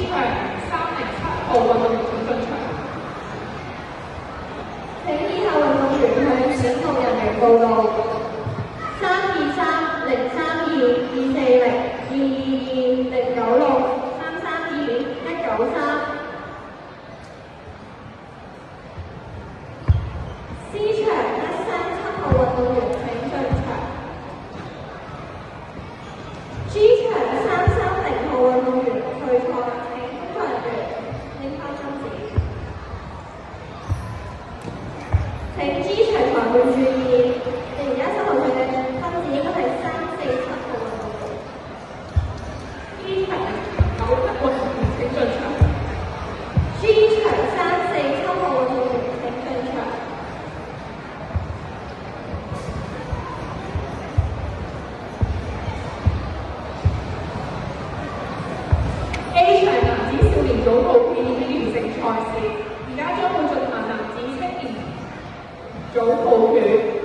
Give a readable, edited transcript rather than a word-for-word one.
場307號運動員請進場。請以下運動員向選控人員報到：3230240220296332193。C 場137號運動員請進場。G 場330號運動員退賽，請工作人員拎返針紙。請 G 場裁判注意，你而家手頭上嘅分子應該係347號運動員。E 場97號運動員請進場。G 場347號運動員請進場。A 場男子少年組步片已經完成賽事，而家將會進行男子青年組步拳。